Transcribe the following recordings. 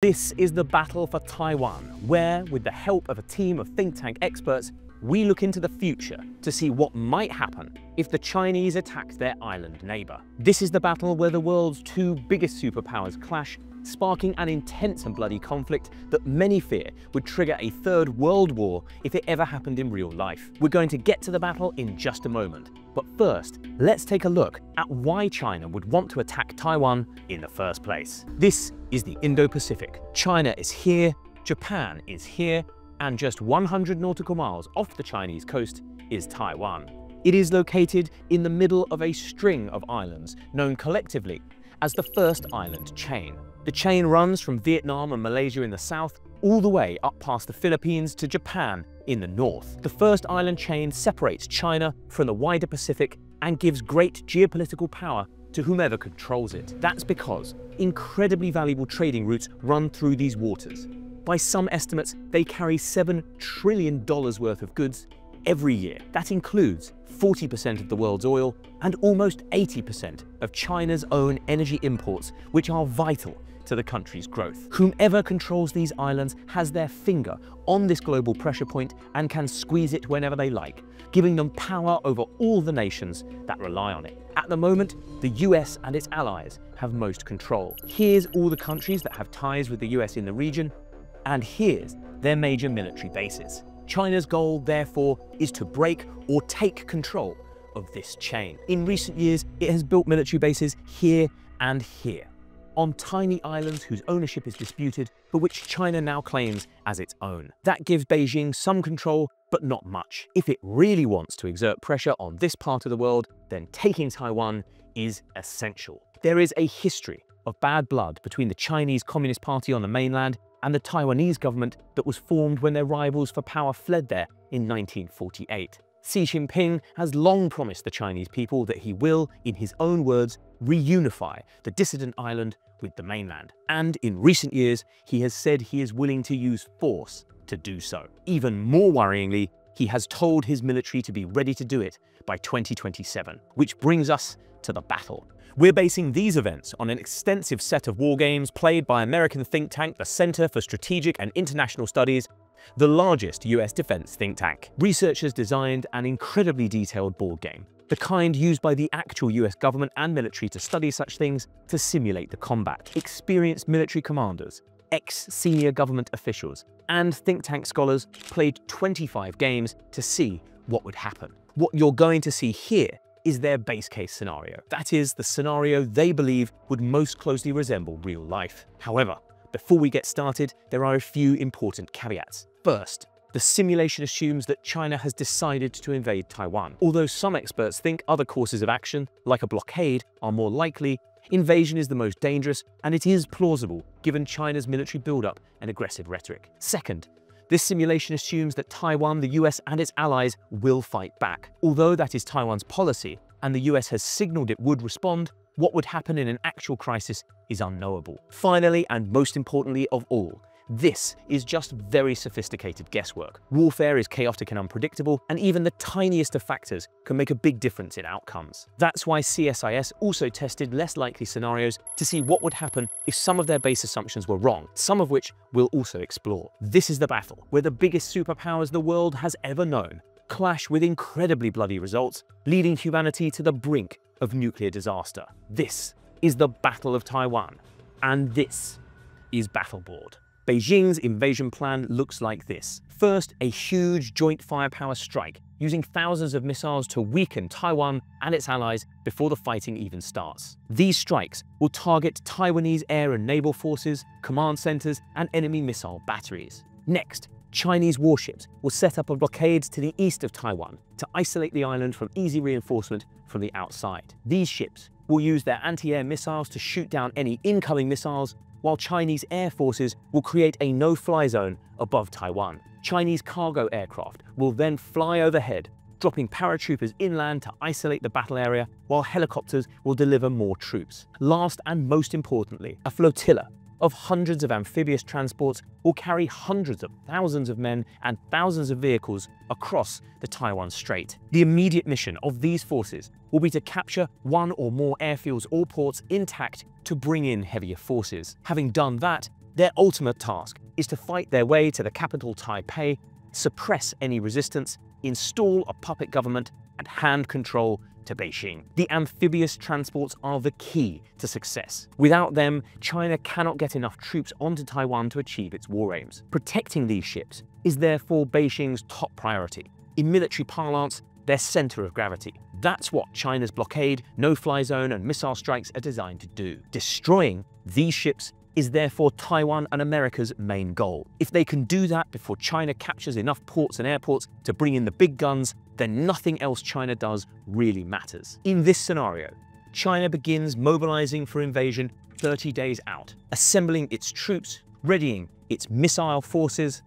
This is the battle for Taiwan, where, with the help of a team of think tank experts, we look into the future to see what might happen if the Chinese attack their island neighbour. This is the battle where the world's two biggest superpowers clash, sparking an intense and bloody conflict that many fear would trigger a third world war if it ever happened in real life. We're going to get to the battle in just a moment, but first, let's take a look at why China would want to attack Taiwan in the first place. This is the Indo-Pacific. China is here, Japan is here, and just 100 nautical miles off the Chinese coast is Taiwan. It is located in the middle of a string of islands known collectively as the First Island Chain. The chain runs from Vietnam and Malaysia in the south all the way up past the Philippines to Japan in the north. The First Island Chain separates China from the wider Pacific and gives great geopolitical power to whomever controls it. That's because incredibly valuable trading routes run through these waters. By some estimates, they carry $7 trillion worth of goods every year. That includes 40% of the world's oil and almost 80% of China's own energy imports, which are vital to the country's growth. Whomever controls these islands has their finger on this global pressure point and can squeeze it whenever they like, giving them power over all the nations that rely on it. At the moment, the US and its allies have most control. Here's all the countries that have ties with the US in the region, and here's their major military bases. China's goal, therefore, is to break or take control of this chain. In recent years, it has built military bases here and here, on tiny islands whose ownership is disputed, but which China now claims as its own. That gives Beijing some control, but not much. If it really wants to exert pressure on this part of the world, then taking Taiwan is essential. There is a history of bad blood between the Chinese Communist Party on the mainland and the Taiwanese government that was formed when their rivals for power fled there in 1948. Xi Jinping has long promised the Chinese people that he will, in his own words, reunify the dissident island with the mainland. And in recent years, he has said he is willing to use force to do so. Even more worryingly, he has told his military to be ready to do it by 2027, which brings us to the battle. We're basing these events on an extensive set of wargames played by American think tank, the Center for Strategic and International Studies, the largest US defense think tank. Researchers designed an incredibly detailed board game, the kind used by the actual US government and military to study such things to simulate the combat. Experienced military commanders, ex-senior government officials, and think tank scholars played 25 games to see what would happen. What you're going to see here is their base case scenario. That is, the scenario they believe would most closely resemble real life. However, before we get started, there are a few important caveats. First, the simulation assumes that China has decided to invade Taiwan. Although some experts think other courses of action, like a blockade, are more likely, invasion is the most dangerous, and it is plausible given China's military buildup and aggressive rhetoric. Second, this simulation assumes that Taiwan, the US, and its allies will fight back. Although that is Taiwan's policy, and the US has signaled it would respond, what would happen in an actual crisis is unknowable. Finally, and most importantly of all, this is just very sophisticated guesswork. Warfare is chaotic and unpredictable, and even the tiniest of factors can make a big difference in outcomes. That's why CSIS also tested less likely scenarios to see what would happen if some of their base assumptions were wrong, some of which we'll also explore. This is the battle where the biggest superpowers the world has ever known clash with incredibly bloody results, leading humanity to the brink of nuclear disaster. This is the Battle of Taiwan, and this is Battleboard. Beijing's invasion plan looks like this. First, a huge joint firepower strike, using thousands of missiles to weaken Taiwan and its allies before the fighting even starts. These strikes will target Taiwanese air and naval forces, command centers, and enemy missile batteries. Next, Chinese warships will set up a blockade to the east of Taiwan to isolate the island from easy reinforcement from the outside. These ships will use their anti-air missiles to shoot down any incoming missiles, while Chinese air forces will create a no-fly zone above Taiwan. Chinese cargo aircraft will then fly overhead, dropping paratroopers inland to isolate the battle area, while helicopters will deliver more troops. Last and most importantly, a flotilla of hundreds of amphibious transports will carry hundreds of thousands of men and thousands of vehicles across the Taiwan Strait. The immediate mission of these forces will be to capture one or more airfields or ports intact to bring in heavier forces. Having done that, Their ultimate task is to fight their way to the capital Taipei, suppress any resistance, install a puppet government, and hand control to Beijing. The amphibious transports are the key to success. Without them, China cannot get enough troops onto Taiwan to achieve its war aims. Protecting these ships is therefore Beijing's top priority. In military parlance, their center of gravity. That's what China's blockade, no-fly zone, and missile strikes are designed to do. Destroying these ships is therefore Taiwan and America's main goal. If they can do that before China captures enough ports and airports to bring in the big guns, then nothing else China does really matters. In this scenario, China begins mobilizing for invasion 30 days out, assembling its troops, readying its missile forces,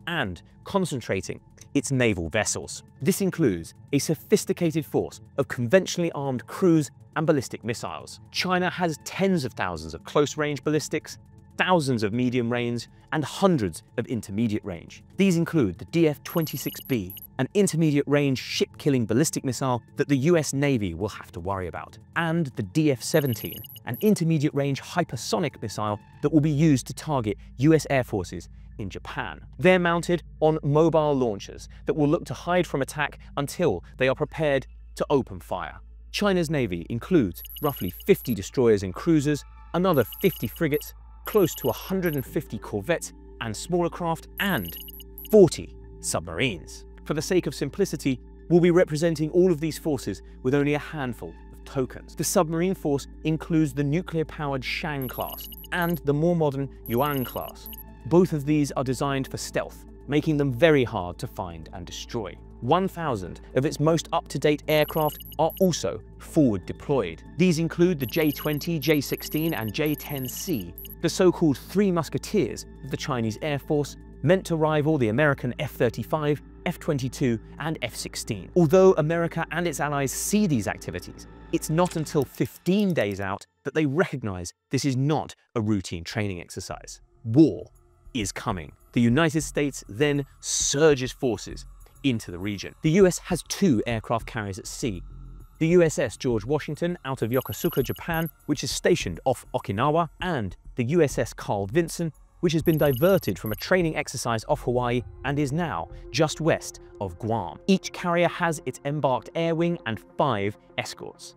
and concentrating its naval vessels. This includes a sophisticated force of conventionally armed cruise and ballistic missiles. China has tens of thousands of close-range ballistics, thousands of medium-range, and hundreds of intermediate-range. These include the DF-26B, an intermediate-range ship-killing ballistic missile that the US Navy will have to worry about, and the DF-17, an intermediate-range hypersonic missile that will be used to target US Air Forces in Japan. They're mounted on mobile launchers that will look to hide from attack until they are prepared to open fire. China's Navy includes roughly 50 destroyers and cruisers, another 50 frigates, close to 150 corvettes and smaller craft, and 40 submarines. For the sake of simplicity, we'll be representing all of these forces with only a handful of tokens. The submarine force includes the nuclear-powered Shang class and the more modern Yuan class. Both of these are designed for stealth, making them very hard to find and destroy. 1,000 of its most up-to-date aircraft are also forward deployed. These include the J-20, J-16 and J-10C, the so-called Three Musketeers of the Chinese Air Force, meant to rival the American F-35, F-22 and F-16. Although America and its allies see these activities, it's not until 15 days out that they recognize this is not a routine training exercise. War is coming. The United States then surges forces into the region. The US has 2 aircraft carriers at sea. The USS George Washington out of Yokosuka, Japan, which is stationed off Okinawa, and the USS Carl Vinson, which has been diverted from a training exercise off Hawaii and is now just west of Guam. Each carrier has its embarked air wing and 5 escorts.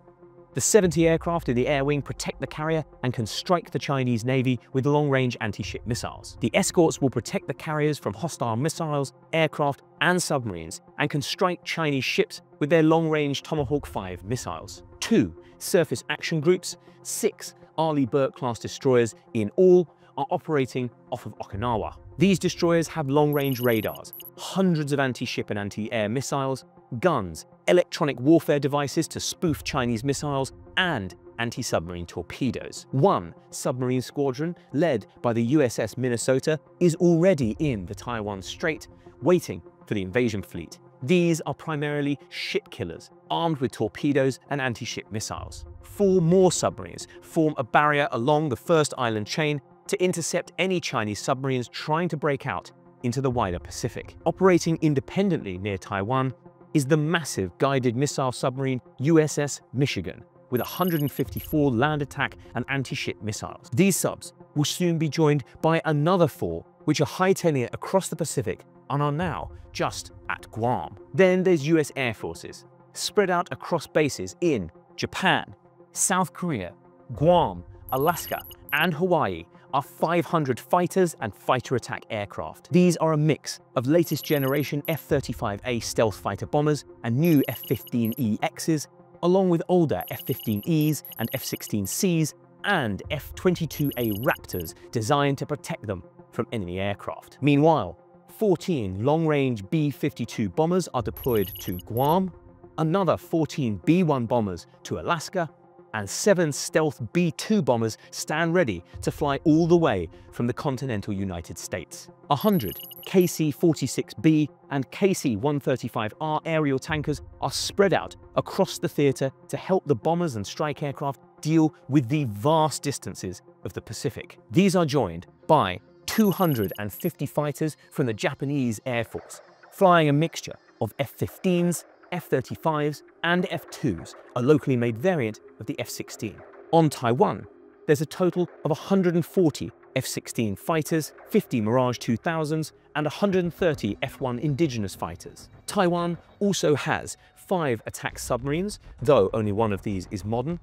The 70 aircraft in the air wing protect the carrier and can strike the Chinese Navy with long-range anti-ship missiles. The escorts will protect the carriers from hostile missiles, aircraft, and submarines, and can strike Chinese ships with their long-range Tomahawk 5 missiles. 2 surface action groups, 6 Arleigh Burke-class destroyers in all, are operating off of Okinawa. These destroyers have long-range radars, hundreds of anti-ship and anti-air missiles, guns, electronic warfare devices to spoof Chinese missiles, and anti-submarine torpedoes. 1 submarine squadron, led by the USS Minnesota, is already in the Taiwan Strait, waiting for the invasion fleet. These are primarily ship killers, armed with torpedoes and anti-ship missiles. 4 more submarines form a barrier along the first island chain to intercept any Chinese submarines trying to break out into the wider Pacific. Operating independently near Taiwan is the massive guided missile submarine USS Michigan, with 154 land attack and anti-ship missiles. These subs will soon be joined by another 4, which are high-tenure across the Pacific and are now just at Guam. Then there's US Air Forces, spread out across bases in Japan, South Korea, Guam, Alaska, and Hawaii, are 500 fighters and fighter attack aircraft. These are a mix of latest generation F-35A stealth fighter bombers and new F-15EXs, along with older F-15Es and F-16Cs and F-22A Raptors designed to protect them from enemy aircraft. Meanwhile, 14 long-range B-52 bombers are deployed to Guam, another 14 B-1 bombers to Alaska, and 7 stealth B-2 bombers stand ready to fly all the way from the continental United States. 100 KC-46B and KC-135R aerial tankers are spread out across the theater to help the bombers and strike aircraft deal with the vast distances of the Pacific. These are joined by 250 fighters from the Japanese Air Force, flying a mixture of F-15s, F-35s, and F-2s, a locally made variant of the F-16. On Taiwan, there's a total of 140 F-16 fighters, 50 Mirage 2000s, and 130 F-1 indigenous fighters. Taiwan also has 5 attack submarines, though only one of these is modern,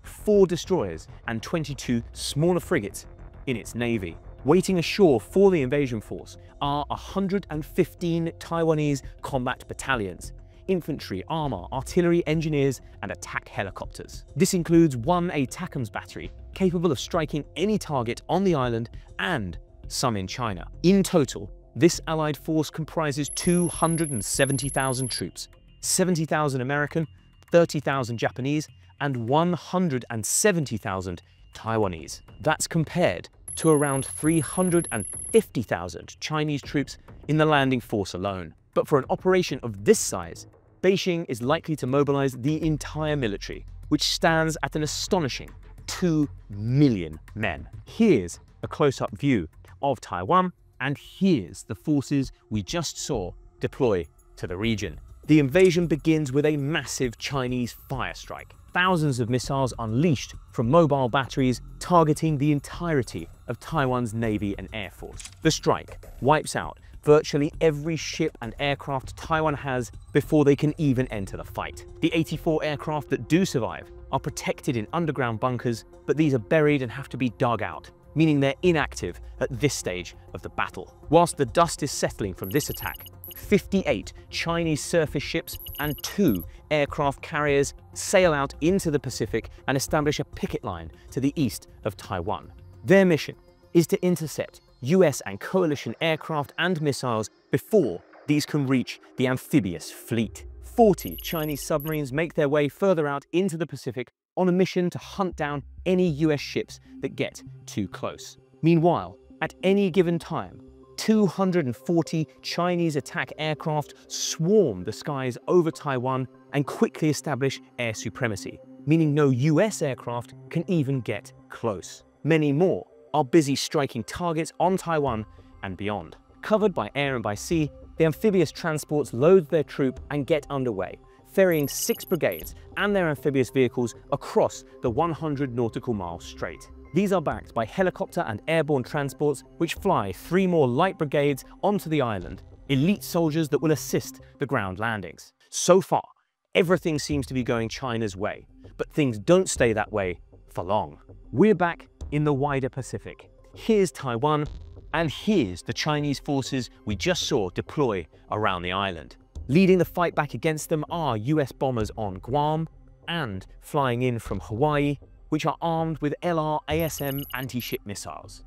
4 destroyers, and 22 smaller frigates in its navy. Waiting ashore for the invasion force are 115 Taiwanese combat battalions, infantry, armor, artillery, engineers, and attack helicopters. This includes 1 ATACMS battery, capable of striking any target on the island and some in China. In total, this allied force comprises 270,000 troops, 70,000 American, 30,000 Japanese, and 170,000 Taiwanese. That's compared to around 350,000 Chinese troops in the landing force alone. But for an operation of this size, Beijing is likely to mobilize the entire military, which stands at an astonishing 2 million men. Here's a close-up view of Taiwan, and here's the forces we just saw deploy to the region. The invasion begins with a massive Chinese fire strike. Thousands of missiles unleashed from mobile batteries targeting the entirety of Taiwan's Navy and Air Force. The strike wipes out virtually every ship and aircraft Taiwan has before they can even enter the fight. The 84 aircraft that do survive are protected in underground bunkers, but these are buried and have to be dug out, meaning they're inactive at this stage of the battle. Whilst the dust is settling from this attack, 58 Chinese surface ships and 2 aircraft carriers sail out into the Pacific and establish a picket line to the east of Taiwan. Their mission is to intercept US and coalition aircraft and missiles before these can reach the amphibious fleet. 40 Chinese submarines make their way further out into the Pacific on a mission to hunt down any US ships that get too close. Meanwhile, at any given time, 240 Chinese attack aircraft swarm the skies over Taiwan and quickly establish air supremacy, meaning no US aircraft can even get close. Many more are busy striking targets on Taiwan and beyond. Covered by air and by sea, the amphibious transports load their troop and get underway, ferrying 6 brigades and their amphibious vehicles across the 100 nautical mile strait. These are backed by helicopter and airborne transports which fly 3 more light brigades onto the island, elite soldiers that will assist the ground landings. So far, everything seems to be going China's way, but things don't stay that way for long. We're back in the wider Pacific. Here's Taiwan, and here's the Chinese forces we just saw deploy around the island. Leading the fight back against them are US bombers on Guam and flying in from Hawaii, which are armed with LR-ASM anti-ship missiles.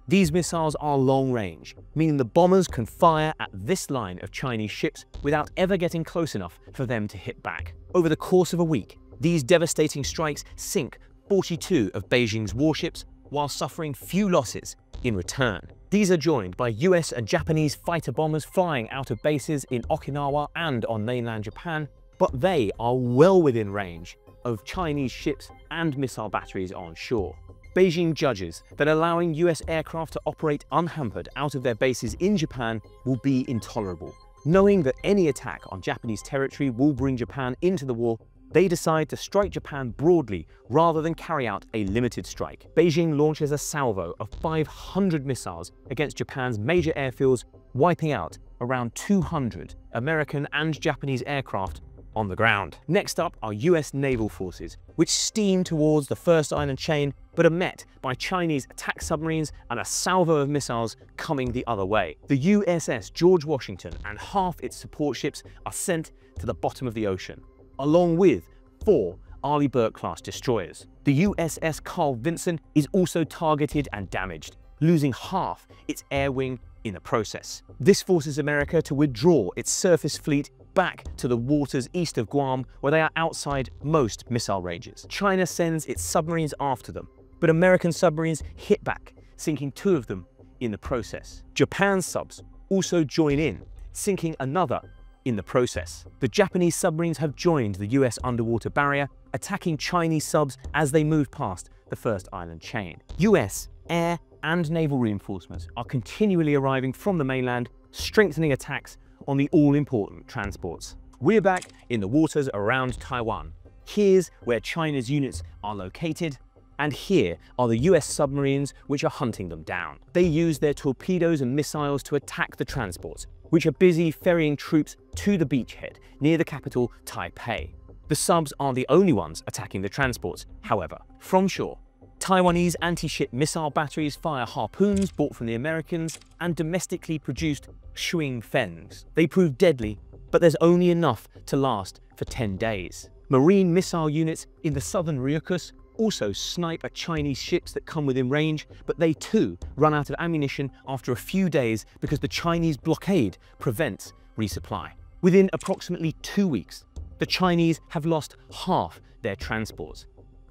These missiles are long range, meaning the bombers can fire at this line of Chinese ships without ever getting close enough for them to hit back. Over the course of a week, these devastating strikes sink 42 of Beijing's warships while suffering few losses in return. These are joined by US and Japanese fighter bombers flying out of bases in Okinawa and on mainland Japan, but they are well within range of Chinese ships and missile batteries on shore. Beijing judges that allowing US aircraft to operate unhampered out of their bases in Japan will be intolerable. Knowing that any attack on Japanese territory will bring Japan into the war, they decide to strike Japan broadly rather than carry out a limited strike. Beijing launches a salvo of 500 missiles against Japan's major airfields, wiping out around 200 American and Japanese aircraft on the ground. Next up are US naval forces, which steam towards the first island chain, but are met by Chinese attack submarines and a salvo of missiles coming the other way. The USS George Washington and half its support ships are sent to the bottom of the ocean, along with 4 Arleigh Burke-class destroyers. The USS Carl Vinson is also targeted and damaged, losing half its air wing in the process. This forces America to withdraw its surface fleet back to the waters east of Guam, where they are outside most missile ranges. China sends its submarines after them, but American submarines hit back, sinking 2 of them in the process. Japan's subs also join in, sinking another in the process. The Japanese submarines have joined the US underwater barrier, attacking Chinese subs as they move past the first island chain. US air and naval reinforcements are continually arriving from the mainland, strengthening attacks on the all-important transports. We're back in the waters around Taiwan. Here's where China's units are located, And here are the US submarines which are hunting them down. They use their torpedoes and missiles to attack the transports, which are busy ferrying troops to the beachhead near the capital, Taipei. The subs aren't the only ones attacking the transports, however. From shore, Taiwanese anti-ship missile batteries fire harpoons bought from the Americans and domestically produced Shuing Fens. They prove deadly, but there's only enough to last for 10 days. Marine missile units in the southern Ryukyus also snipe at Chinese ships that come within range, but they too run out of ammunition after a few days because the Chinese blockade prevents resupply. Within approximately 2 weeks, the Chinese have lost half their transports,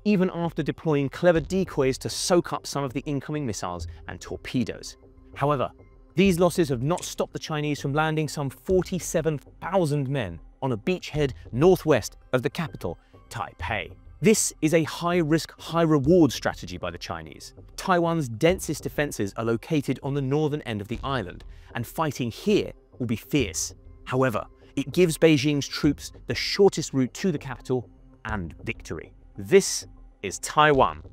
even after deploying clever decoys to soak up some of the incoming missiles and torpedoes. However, these losses have not stopped the Chinese from landing some 47,000 men on a beachhead northwest of the capital, Taipei. This is a high-risk, high-reward strategy by the Chinese. Taiwan's densest defenses are located on the northern end of the island, and fighting here will be fierce. However, it gives Beijing's troops the shortest route to the capital and victory. This is Taiwan.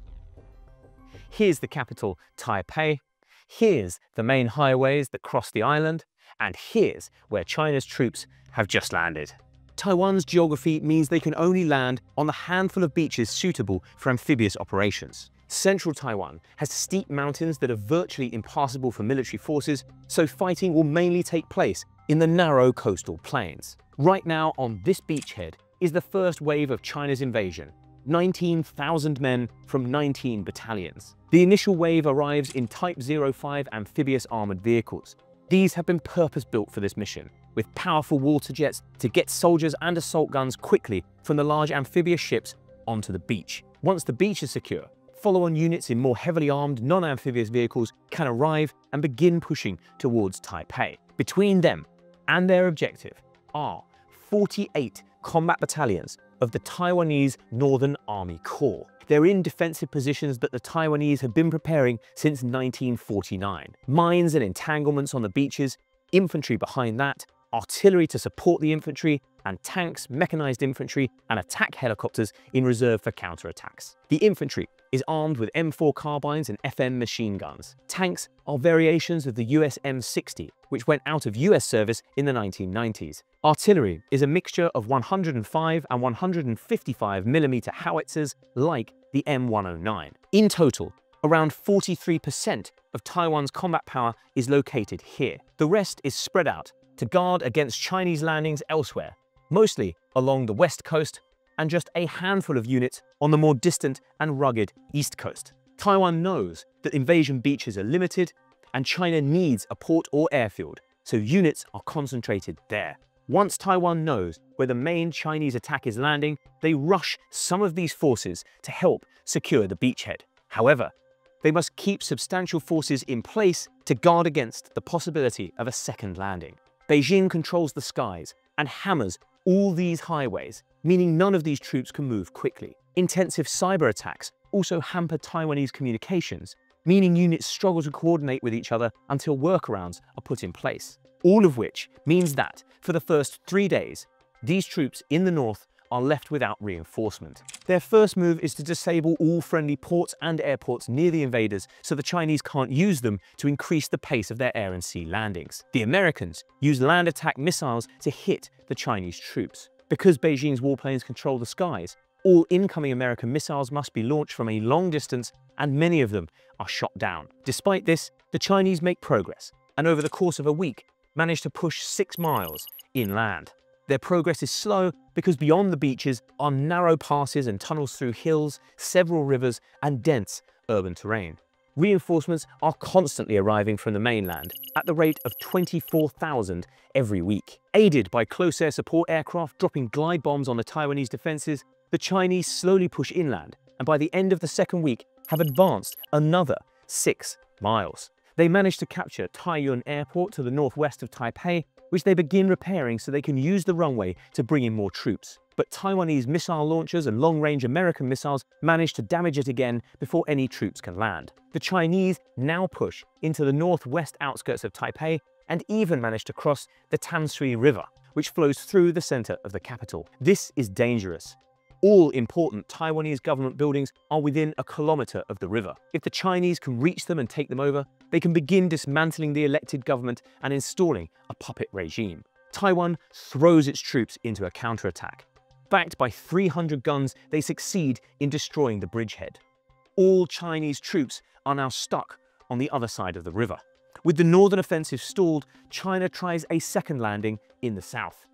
Here's the capital, Taipei. Here's the main highways that cross the island, and here's where China's troops have just landed. Taiwan's geography means they can only land on the handful of beaches suitable for amphibious operations. Central Taiwan has steep mountains that are virtually impassable for military forces, so fighting will mainly take place in the narrow coastal plains. Right now on this beachhead is the first wave of China's invasion, 19,000 men from 19 battalions. The initial wave arrives in Type 05 amphibious armored vehicles. These have been purpose-built for this mission, with powerful water jets to get soldiers and assault guns quickly from the large amphibious ships onto the beach. Once the beach is secure, follow-on units in more heavily armed non-amphibious vehicles can arrive and begin pushing towards Taipei. Between them and their objective are 48 combat battalions of the Taiwanese Northern Army Corps. They're in defensive positions that the Taiwanese have been preparing since 1949. Mines and entanglements on the beaches, infantry behind that, artillery to support the infantry, and tanks, mechanized infantry, and attack helicopters in reserve for counterattacks. The infantry is armed with M4 carbines and FM machine guns. Tanks are variations of the US M60, which went out of US service in the 1990s. Artillery is a mixture of 105 and 155mm howitzers like the M109. In total, around 43% of Taiwan's combat power is located here. The rest is spread out to guard against Chinese landings elsewhere, mostly along the west coast, and just a handful of units on the more distant and rugged east coast. Taiwan knows that invasion beaches are limited, and China needs a port or airfield, so units are concentrated there. Once Taiwan knows where the main Chinese attack is landing, they rush some of these forces to help secure the beachhead. However, they must keep substantial forces in place to guard against the possibility of a second landing. Beijing controls the skies and hammers all these highways, meaning none of these troops can move quickly. Intensive cyber attacks also hamper Taiwanese communications, meaning units struggle to coordinate with each other until workarounds are put in place. All of which means that, for the first 3 days, these troops in the north are left without reinforcement. Their first move is to disable all friendly ports and airports near the invaders so the Chinese can't use them to increase the pace of their air and sea landings. The Americans use land attack missiles to hit the Chinese troops. Because Beijing's warplanes control the skies, all incoming American missiles must be launched from a long distance, and many of them are shot down. Despite this, the Chinese make progress, and over the course of a week, manage to push 6 miles inland. Their progress is slow because beyond the beaches are narrow passes and tunnels through hills, several rivers, and dense urban terrain. Reinforcements are constantly arriving from the mainland at the rate of 24,000 every week. Aided by close air support aircraft dropping glide bombs on the Taiwanese defenses, the Chinese slowly push inland, and by the end of the second week have advanced another 6 miles. They manage to capture Taiyuan Airport to the northwest of Taipei, which they begin repairing so they can use the runway to bring in more troops. But Taiwanese missile launchers and long-range American missiles manage to damage it again before any troops can land. The Chinese now push into the northwest outskirts of Taipei and even manage to cross the Tanshui River, which flows through the center of the capital. This is dangerous All important Taiwanese government buildings are within a kilometer of the river. If the Chinese can reach them and take them over, they can begin dismantling the elected government and installing a puppet regime. Taiwan throws its troops into a counterattack. Backed by 300 guns, they succeed in destroying the bridgehead. All Chinese troops are now stuck on the other side of the river. With the northern offensive stalled, China tries a second landing in the south.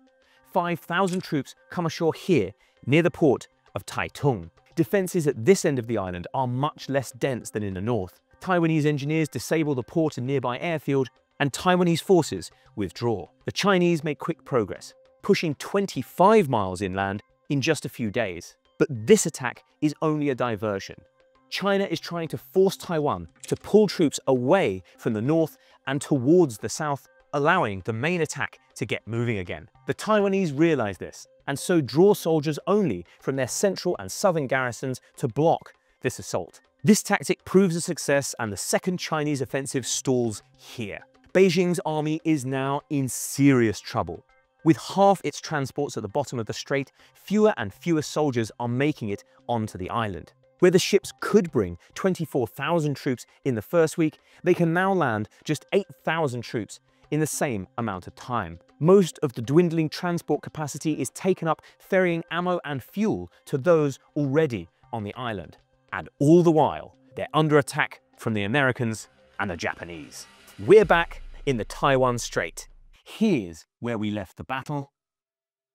5,000 troops come ashore here, near the port of Taitung. Defences at this end of the island are much less dense than in the north. Taiwanese engineers disable the port and nearby airfield, and Taiwanese forces withdraw. The Chinese make quick progress, pushing 25 miles inland in just a few days. But this attack is only a diversion. China is trying to force Taiwan to pull troops away from the north and towards the south, allowing the main attack to get moving again. The Taiwanese realize this, and so draw soldiers only from their central and southern garrisons to block this assault. This tactic proves a success, and the second Chinese offensive stalls here. Beijing's army is now in serious trouble. With half its transports at the bottom of the strait, fewer and fewer soldiers are making it onto the island. Where the ships could bring 24,000 troops in the first week, they can now land just 8,000 troops in the same amount of time. Most of the dwindling transport capacity is taken up ferrying ammo and fuel to those already on the island. And all the while, they're under attack from the Americans and the Japanese. We're back in the Taiwan Strait. Here's where we left the battle,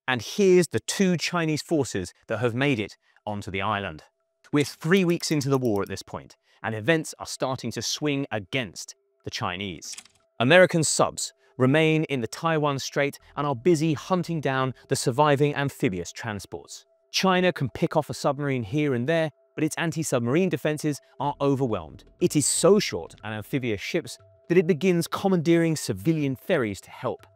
and here's the two Chinese forces that have made it onto the island. We're 3 weeks into the war at this point, and events are starting to swing against the Chinese. American subs remain in the Taiwan Strait and are busy hunting down the surviving amphibious transports. China can pick off a submarine here and there, but its anti-submarine defenses are overwhelmed. It is so short on amphibious ships that it begins commandeering civilian ferries to help.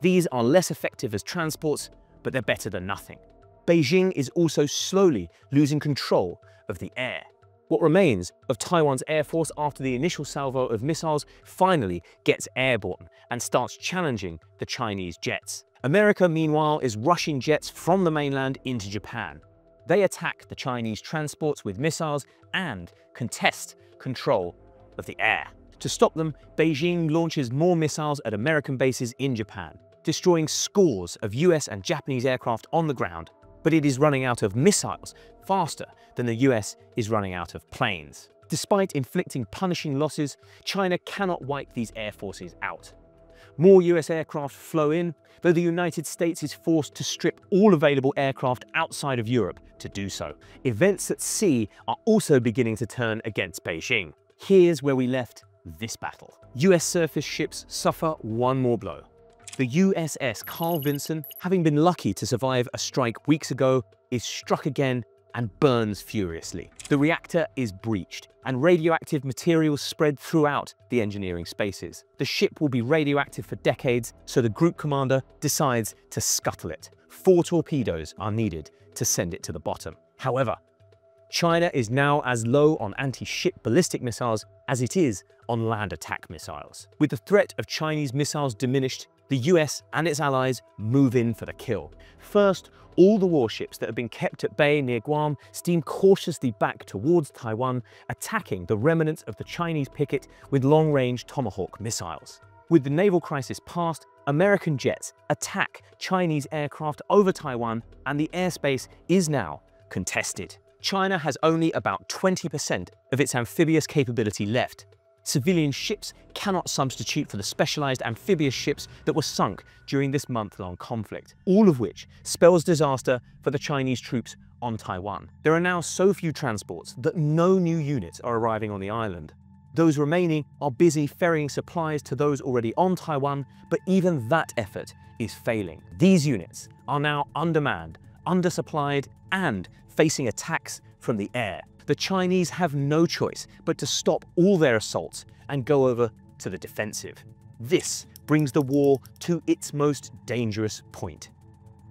These are less effective as transports, but they're better than nothing. Beijing is also slowly losing control of the air. What remains of Taiwan's air force after the initial salvo of missiles finally gets airborne and starts challenging the Chinese jets. America, meanwhile, is rushing jets from the mainland into Japan. They attack the Chinese transports with missiles and contest control of the air. To stop them, Beijing launches more missiles at American bases in Japan, destroying scores of US and Japanese aircraft on the ground. But it is running out of missiles faster than the US is running out of planes. Despite inflicting punishing losses, China cannot wipe these air forces out. More US aircraft flow in, though the United States is forced to strip all available aircraft outside of Europe to do so. Events at sea are also beginning to turn against Beijing. Here's where we left this battle. US surface ships suffer one more blow. The USS Carl Vinson, having been lucky to survive a strike weeks ago, is struck again and burns furiously. The reactor is breached, and radioactive materials spread throughout the engineering spaces. The ship will be radioactive for decades, so the group commander decides to scuttle it. 4 torpedoes are needed to send it to the bottom. However, China is now as low on anti-ship ballistic missiles as it is on land attack missiles. With the threat of Chinese missiles diminished, the US and its allies move in for the kill. First, all the warships that have been kept at bay near Guam steam cautiously back towards Taiwan, attacking the remnants of the Chinese picket with long-range Tomahawk missiles. With the naval crisis past, American jets attack Chinese aircraft over Taiwan, and the airspace is now contested. China has only about 20% of its amphibious capability left. Civilian ships cannot substitute for the specialized amphibious ships that were sunk during this month-long conflict, all of which spells disaster for the Chinese troops on Taiwan. There are now so few transports that no new units are arriving on the island. Those remaining are busy ferrying supplies to those already on Taiwan, but even that effort is failing. These units are now undermanned, undersupplied, and facing attacks from the air. The Chinese have no choice but to stop all their assaults and go over to the defensive. This brings the war to its most dangerous point.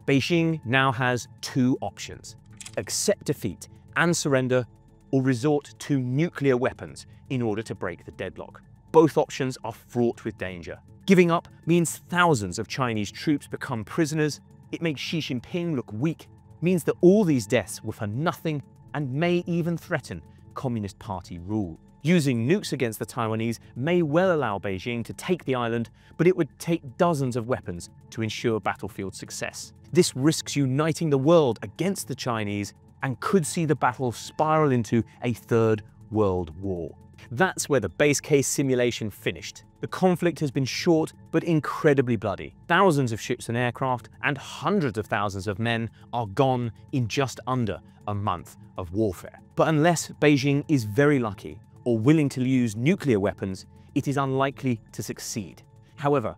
Beijing now has 2 options: accept defeat and surrender, or resort to nuclear weapons in order to break the deadlock. Both options are fraught with danger. Giving up means thousands of Chinese troops become prisoners. It makes Xi Jinping look weak, means that all these deaths were for nothing and may even threaten Communist Party rule. Using nukes against the Taiwanese may well allow Beijing to take the island, but it would take dozens of weapons to ensure battlefield success. This risks uniting the world against the Chinese and could see the battle spiral into a third world war. That's where the base case simulation finished. The conflict has been short but incredibly bloody. Thousands of ships and aircraft and hundreds of thousands of men are gone in just under a month of warfare. But unless Beijing is very lucky or willing to use nuclear weapons, it is unlikely to succeed. However,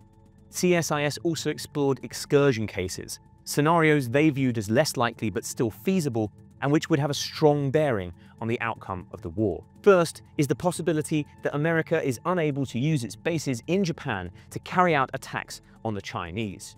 CSIS also explored excursion cases, scenarios they viewed as less likely but still feasible and which would have a strong bearing on the outcome of the war. First is the possibility that America is unable to use its bases in Japan to carry out attacks on the Chinese.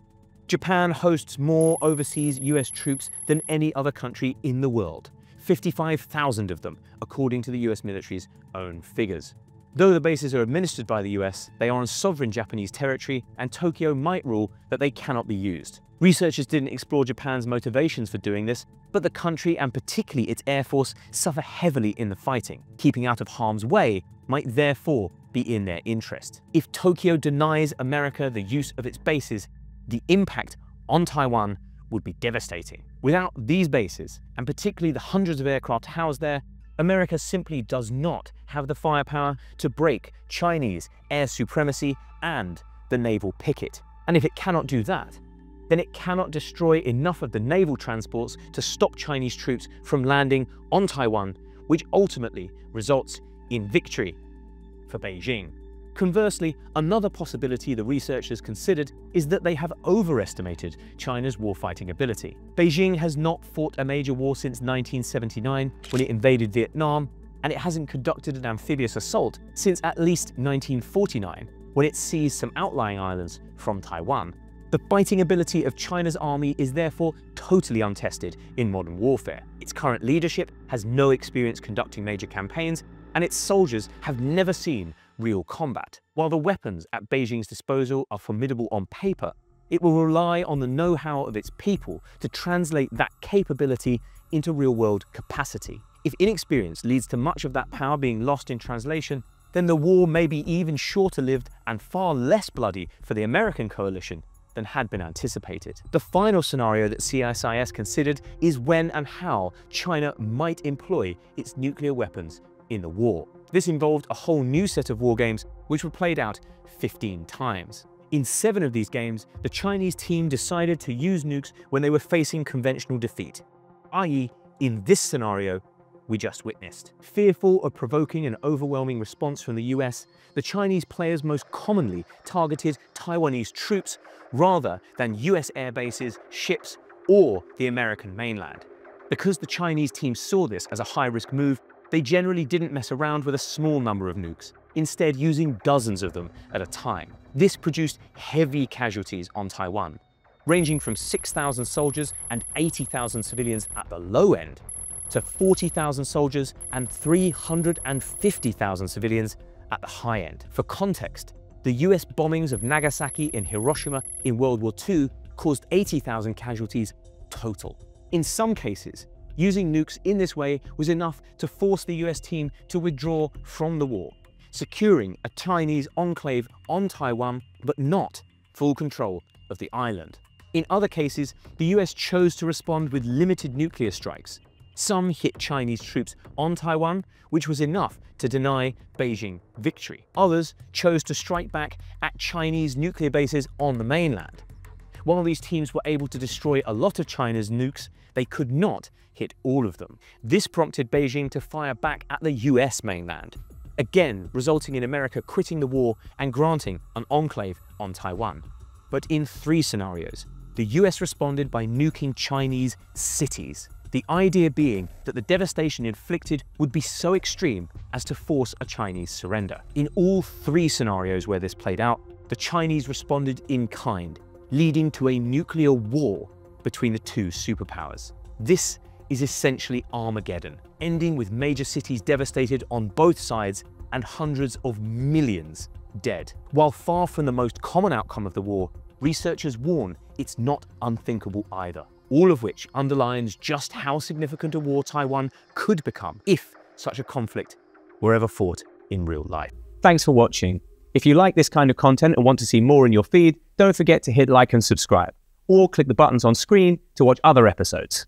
Japan hosts more overseas US troops than any other country in the world, 55,000 of them, according to the US military's own figures. Though the bases are administered by the US, they are on sovereign Japanese territory, and Tokyo might rule that they cannot be used. Researchers didn't explore Japan's motivations for doing this, but the country and particularly its air force suffer heavily in the fighting. Keeping out of harm's way might therefore be in their interest. If Tokyo denies America the use of its bases, the impact on Taiwan would be devastating. Without these bases, and particularly the hundreds of aircraft housed there, America simply does not have the firepower to break Chinese air supremacy and the naval picket. And if it cannot do that, then it cannot destroy enough of the naval transports to stop Chinese troops from landing on Taiwan, which ultimately results in victory for Beijing. Conversely, another possibility the researchers considered is that they have overestimated China's warfighting ability. Beijing has not fought a major war since 1979, when it invaded Vietnam, and it hasn't conducted an amphibious assault since at least 1949, when it seized some outlying islands from Taiwan. The fighting ability of China's army is therefore totally untested in modern warfare. Its current leadership has no experience conducting major campaigns, and its soldiers have never seen real combat. While the weapons at Beijing's disposal are formidable on paper, it will rely on the know-how of its people to translate that capability into real-world capacity. If inexperience leads to much of that power being lost in translation, then the war may be even shorter-lived and far less bloody for the American coalition than had been anticipated. The final scenario that CSIS considered is when and how China might employ its nuclear weapons in the war. This involved a whole new set of wargames which were played out 15 times. In 7 of these games, the Chinese team decided to use nukes when they were facing conventional defeat, i.e. in this scenario we just witnessed. Fearful of provoking an overwhelming response from the US, the Chinese players most commonly targeted Taiwanese troops rather than US air bases, ships, or the American mainland. Because the Chinese team saw this as a high-risk move, they generally didn't mess around with a small number of nukes, instead using dozens of them at a time. This produced heavy casualties on Taiwan, ranging from 6,000 soldiers and 80,000 civilians at the low end, to 40,000 soldiers and 350,000 civilians at the high end. For context, the US bombings of Nagasaki and Hiroshima in World War II caused 80,000 casualties total. In some cases, using nukes in this way was enough to force the US team to withdraw from the war, securing a Chinese enclave on Taiwan, but not full control of the island. In other cases, the US chose to respond with limited nuclear strikes. Some hit Chinese troops on Taiwan, which was enough to deny Beijing victory. Others chose to strike back at Chinese nuclear bases on the mainland. While these teams were able to destroy a lot of China's nukes, they could not hit all of them. This prompted Beijing to fire back at the US mainland, again resulting in America quitting the war and granting an enclave on Taiwan. But in 3 scenarios, the US responded by nuking Chinese cities. The idea being that the devastation inflicted would be so extreme as to force a Chinese surrender. In all 3 scenarios where this played out, the Chinese responded in kind, leading to a nuclear war between the 2 superpowers. This is essentially Armageddon, ending with major cities devastated on both sides and hundreds of millions dead. While far from the most common outcome of the war, researchers warn it's not unthinkable either. all of which underlines just how significant a war Taiwan could become if such a conflict were ever fought in real life. Thanks for watching. If you like this kind of content and want to see more in your feed, don't forget to hit like and subscribe, or click the buttons on screen to watch other episodes.